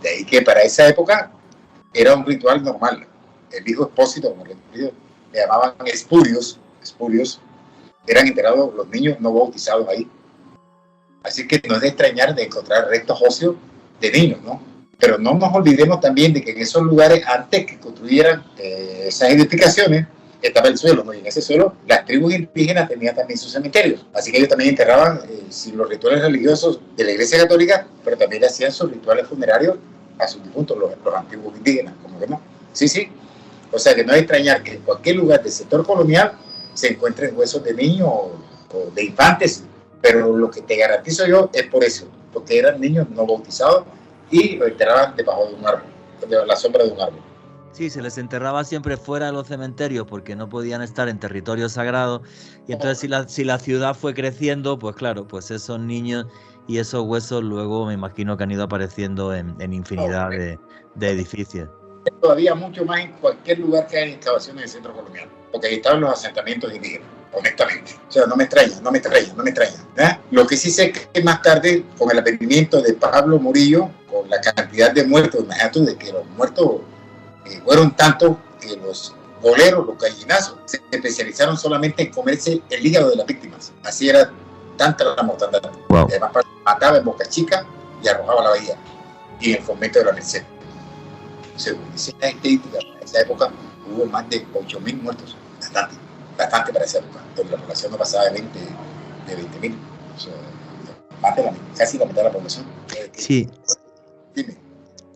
De ahí que para esa época era un ritual normal. El hijo expósito, como le llamaban espurios, eran enterrados los niños no bautizados ahí. Así que no es de extrañar de encontrar restos óseos de niños, ¿no? Pero no nos olvidemos también de que en esos lugares, antes que construyeran esas edificaciones, estaba el suelo, ¿no? Y en ese suelo las tribus indígenas tenían también sus cementerios. Así que ellos también enterraban sin los rituales religiosos de la Iglesia Católica, pero también hacían sus rituales funerarios a sus difuntos, los antiguos indígenas, como que no. Sí, sí. O sea que no es de extrañar que en cualquier lugar del sector colonial se encuentren huesos de niños o de infantes, pero lo que te garantizo yo es por eso, porque eran niños no bautizados y los enterraban debajo de un árbol, de la sombra de un árbol. Sí, se les enterraba siempre fuera de los cementerios porque no podían estar en territorio sagrado, y entonces si la ciudad fue creciendo, pues claro, pues esos niños y esos huesos luego me imagino que han ido apareciendo en infinidad de edificios. Todavía mucho más en cualquier lugar que haya excavaciones del centro colonial, porque ahí estaban los asentamientos indígenas, honestamente. O sea, no me extraña. ¿Eh? Lo que sí sé es que más tarde, con el advenimiento de Pablo Murillo, con la cantidad de muertos, imagínate de que los muertos fueron tantos que los boleros, los gallinazos, se especializaron solamente en comerse el hígado de las víctimas. Así era tanta la mortandad. Wow. Además, mataba en Boca Chica y arrojaba a la bahía, y en el Fomento de la Merced. Según dice la estadística, en esa época hubo más de 8.000 muertos. Bastante para esa época. Pero la población no pasaba de 20.000. O sea, más de casi la mitad de la población. Sí. Dime.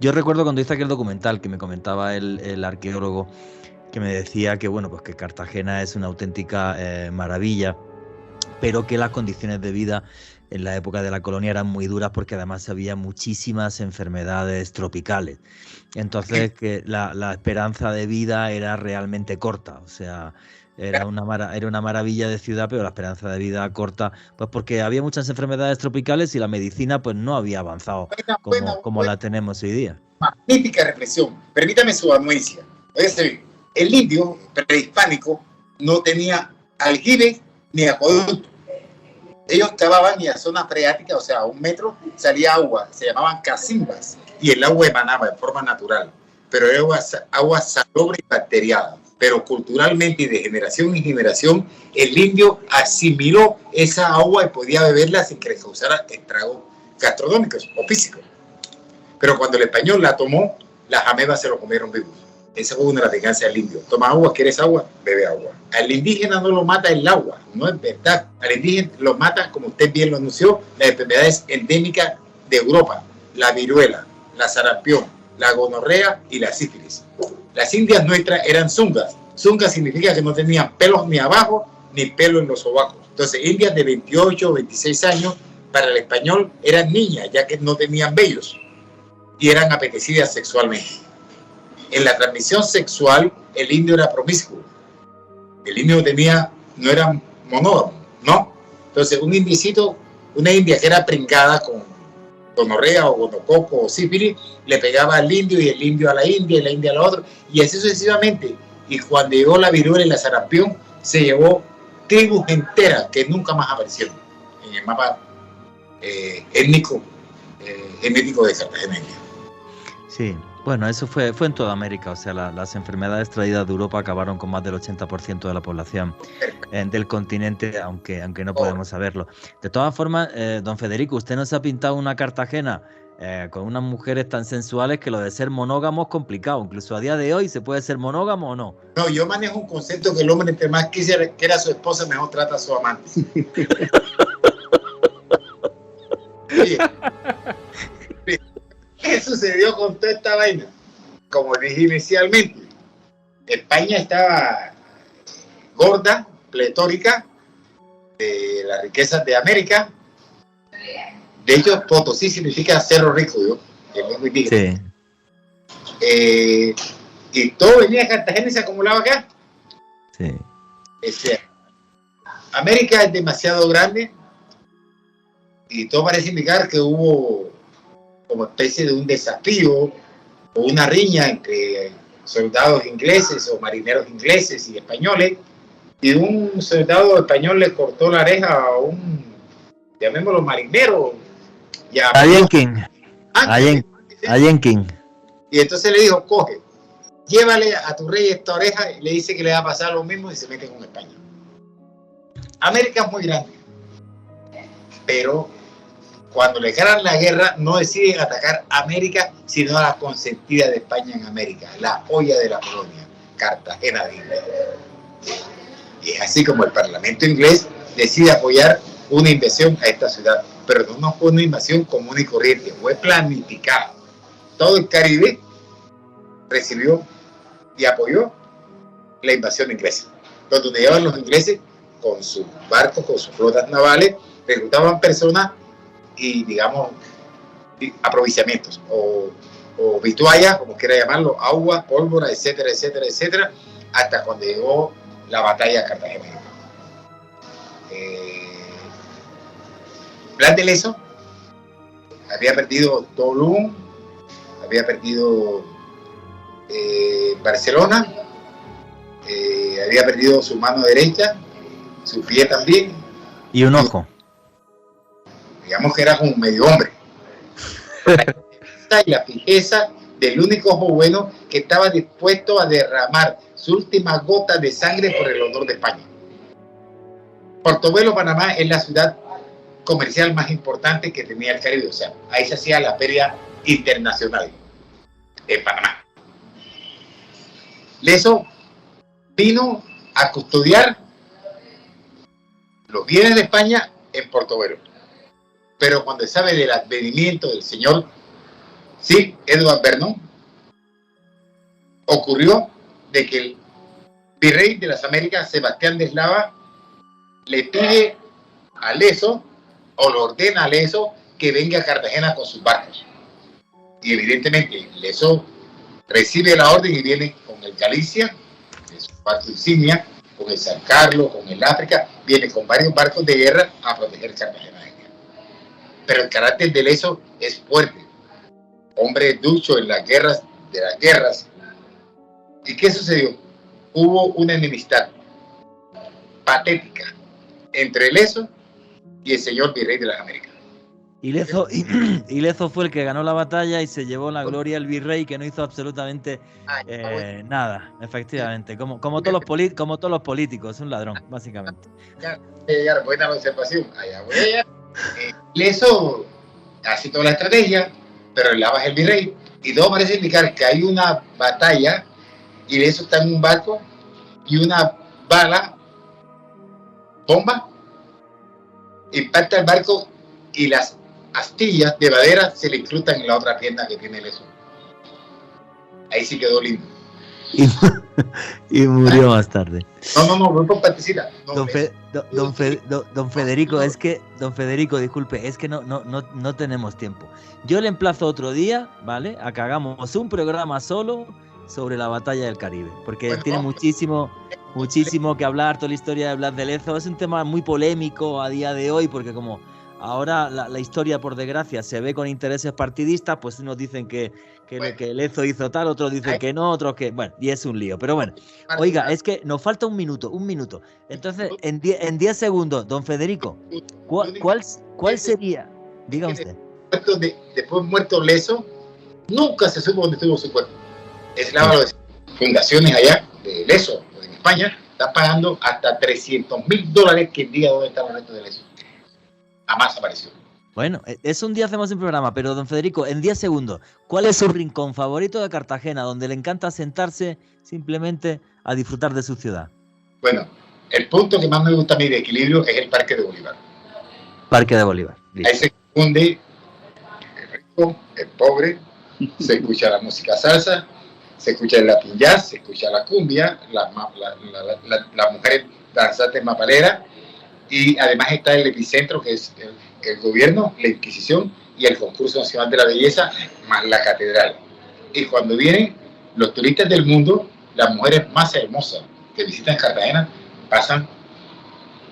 Yo recuerdo cuando hice aquel documental que me comentaba el arqueólogo, que me decía que bueno, pues que Cartagena es una auténtica maravilla, pero que las condiciones de vida en la época de la colonia eran muy duras porque además había muchísimas enfermedades tropicales. Entonces que la esperanza de vida era realmente corta, o sea, era una maravilla de ciudad, pero la esperanza de vida corta, pues porque había muchas enfermedades tropicales y la medicina pues no había avanzado como la tenemos hoy día. Magnífica reflexión. Permítame su anuencia. El indio prehispánico no tenía aljibe ni acueducto. Ellos cavaban y a zona freática, o sea, a 1 metro, salía agua, se llamaban cacimbas, y el agua emanaba de forma natural, pero era agua salobre y bacteriada. Pero culturalmente y de generación en generación, el indio asimiló esa agua y podía beberla sin que le causara estragos gastronómicos o físicos. Pero cuando el español la tomó, las amebas se lo comieron vivos. Esa fue una de las venganzas del indio. Toma agua, ¿quieres agua? Bebe agua. Al indígena no lo mata el agua, no es verdad. Al indígena lo mata, como usted bien lo anunció, las enfermedades endémicas de Europa, la viruela, la sarampión, la gonorrea y la sífilis. Las indias nuestras eran zungas. Zunga significa que no tenían pelos ni abajo ni pelo en los sobacos. Entonces, indias de 28 o 26 años, para el español eran niñas, ya que no tenían vellos y eran apetecidas sexualmente. En la transmisión sexual, el indio era promiscuo. El indio no era monógamo, ¿no? Entonces, un indicito, una india que era pringada con gonorrea o gonococo o sífilis, le pegaba al indio y el indio a la india y la india a la otra, y así sucesivamente. Y cuando llegó la viruela y la sarampión, se llevó tribus enteras que nunca más aparecieron en el mapa genético de Cartagena. Sí. Bueno, eso fue en toda América, o sea, las enfermedades traídas de Europa acabaron con más del 80% de la población del continente, aunque no podemos saberlo. De todas formas, don Federico, usted nos ha pintado una Cartagena con unas mujeres tan sensuales que lo de ser monógamo es complicado. Incluso a día de hoy, ¿se puede ser monógamo o no? No, yo manejo un concepto que el hombre, entre más quiera a su esposa, mejor trata a su amante. Oye, ¿qué sucedió con toda esta vaina? Como dije inicialmente, España estaba gorda, pletórica, de las riquezas de América. De hecho, Potosí significa cerro rico, ¿no? Sí. Y todo venía de Cartagena y se acumulaba acá. Sí. América es demasiado grande y todo parece indicar que hubo como especie de un desafío o una riña entre soldados ingleses o marineros ingleses y españoles, y un soldado español le cortó la oreja a un, llamémoslo marinero, a Jenkins. Y entonces le dijo, coge, llévale a tu rey esta oreja, y le dice que le va a pasar lo mismo y se mete con España. América es muy grande, pero cuando le ganan la guerra, no deciden atacar América, sino a la consentida de España en América, la joya de la colonia, Cartagena de Indias. Y es así como el Parlamento inglés decide apoyar una invasión a esta ciudad, pero no fue una invasión común y corriente, fue planificada. Todo el Caribe recibió y apoyó la invasión inglesa, donde llegaban los ingleses con sus barcos, con sus flotas navales, reclutaban personas y, digamos, aprovisionamientos o vituallas, como quiera llamarlo, agua, pólvora, etcétera, etcétera, etcétera, hasta cuando llegó la batalla de Cartagena. Blas de Lezo había perdido Toulon, había perdido Barcelona, había perdido su mano derecha, su pie también. Y un ojo. Digamos que era un medio hombre. Y la fijeza del único ojo bueno que estaba dispuesto a derramar su última gota de sangre por el honor de España. Portobelo, Panamá, es la ciudad comercial más importante que tenía el Caribe. O sea, ahí se hacía la feria internacional en Panamá. Lezo vino a custodiar los bienes de España en Portobelo. Pero cuando sabe del advenimiento del señor Edward Vernon, ocurrió de que el virrey de las Américas, Sebastián de Eslava, le pide a Lezo, o le ordena a Lezo, que venga a Cartagena con sus barcos. Y evidentemente Lezo recibe la orden y viene con el Galicia, de su barco insignia, con el San Carlos, con el África, viene con varios barcos de guerra a proteger Cartagena. Pero el carácter de Lezo es fuerte, hombre ducho en las guerras de las guerras. ¿Y qué sucedió? Hubo una enemistad patética entre Lezo y el señor virrey de las Américas. Y Lezo fue el que ganó la batalla y se llevó la gloria al virrey, que no hizo absolutamente nada, efectivamente. Como todos los políticos, es un ladrón, básicamente. Ya, buena observación. Allá voy allá. Lezo hace toda la estrategia, pero Eslava es el virrey. Y todo parece indicar que hay una batalla y Lezo está en un barco y una bala, bomba, impacta el barco y las astillas de madera se le incrustan en la otra pierna que tiene Lezo. Ahí sí quedó lindo. Y murió más tarde. No participa. Don Federico, es que, disculpe, es que no tenemos tiempo. Yo le emplazo otro día, ¿vale? A que hagamos un programa solo sobre la batalla del Caribe, porque tiene muchísimo que hablar, toda la historia de Blas de Lezo. Es un tema muy polémico a día de hoy, porque como ahora la historia, por desgracia, se ve con intereses partidistas, pues unos dicen que Lezo hizo tal, otros dicen que no, otros que... Bueno, y es un lío. Pero bueno, oiga, es que nos falta un minuto. Entonces, en 10 segundos, don Federico, ¿cuál sería? Diga usted. Después muerto Lezo, nunca se supo dónde estuvo su cuerpo. Eslava, las fundaciones allá de Lezo, en España, está pagando hasta $300,000 que diga dónde está el resto de Lezo. Jamás apareció. Bueno, eso un día hacemos un programa, pero don Federico, en 10 segundos, ¿cuál es su rincón favorito de Cartagena, donde le encanta sentarse simplemente a disfrutar de su ciudad? Bueno, el punto que más me gusta a mí de equilibrio es el Parque de Bolívar. Parque de Bolívar. Listo. Ahí se confunde el rico, el pobre, se escucha la música salsa, se escucha el latin jazz, se escucha la cumbia, las mujeres danzantes mapaleras, y además está el epicentro, que es el gobierno, la Inquisición y el Concurso Nacional de la Belleza, más la catedral. Y cuando vienen los turistas del mundo, las mujeres más hermosas que visitan Cartagena pasan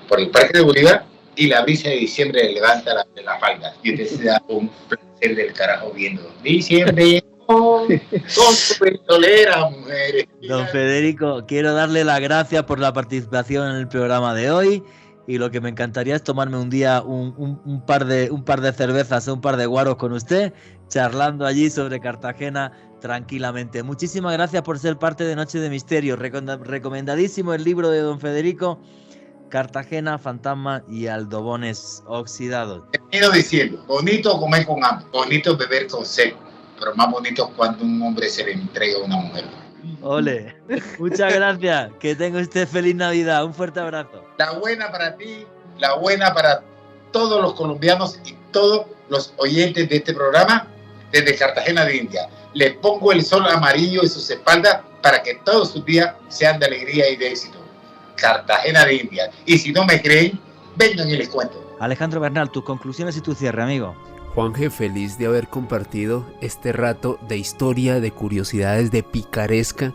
por el Parque de Bolívar y la brisa de diciembre le levanta la falda. Y usted se da un placer del carajo viendo diciembre con su pistolera, mujeres. Don Federico, quiero darle las gracias por la participación en el programa de hoy. Y lo que me encantaría es tomarme un día un par de cervezas o un par de guaros con usted, charlando allí sobre Cartagena tranquilamente. Muchísimas gracias por ser parte de Noche de Misterio. Recomendadísimo el libro de don Federico, Cartagena, Fantasma y Aldobones Oxidados. Termino diciendo, bonito comer con hambre, bonito beber con sed, pero más bonito cuando un hombre se le entrega a una mujer. Ole, muchas gracias, que tenga usted feliz Navidad, un fuerte abrazo. La buena para ti, la buena para todos los colombianos y todos los oyentes de este programa desde Cartagena de India. Les pongo el sol amarillo en sus espaldas para que todos sus días sean de alegría y de éxito. Cartagena de India. Y si no me creen, vengan y les cuento. Alejandro Bernal, tus conclusiones y tu cierre, amigo. Juanje, feliz de haber compartido este rato de historia, de curiosidades, de picaresca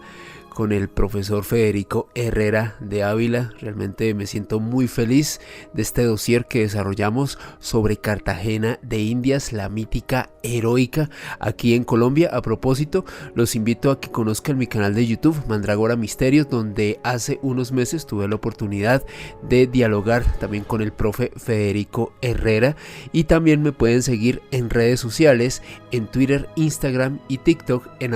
con el profesor Federico Herrera de Ávila. Realmente me siento muy feliz de este dossier que desarrollamos sobre Cartagena de Indias, la mítica heroica aquí en Colombia. A propósito, los invito a que conozcan mi canal de YouTube, Mandrágora Misterios, donde hace unos meses tuve la oportunidad de dialogar también con el profe Federico Herrera, y también me pueden seguir en redes sociales, en Twitter, Instagram y TikTok en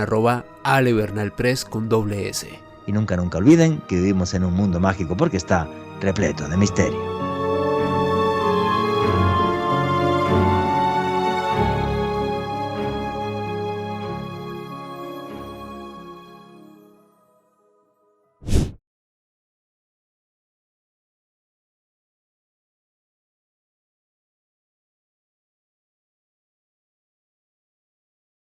@alebernalpress con doble S. Y nunca olviden que vivimos en un mundo mágico porque está repleto de misterio.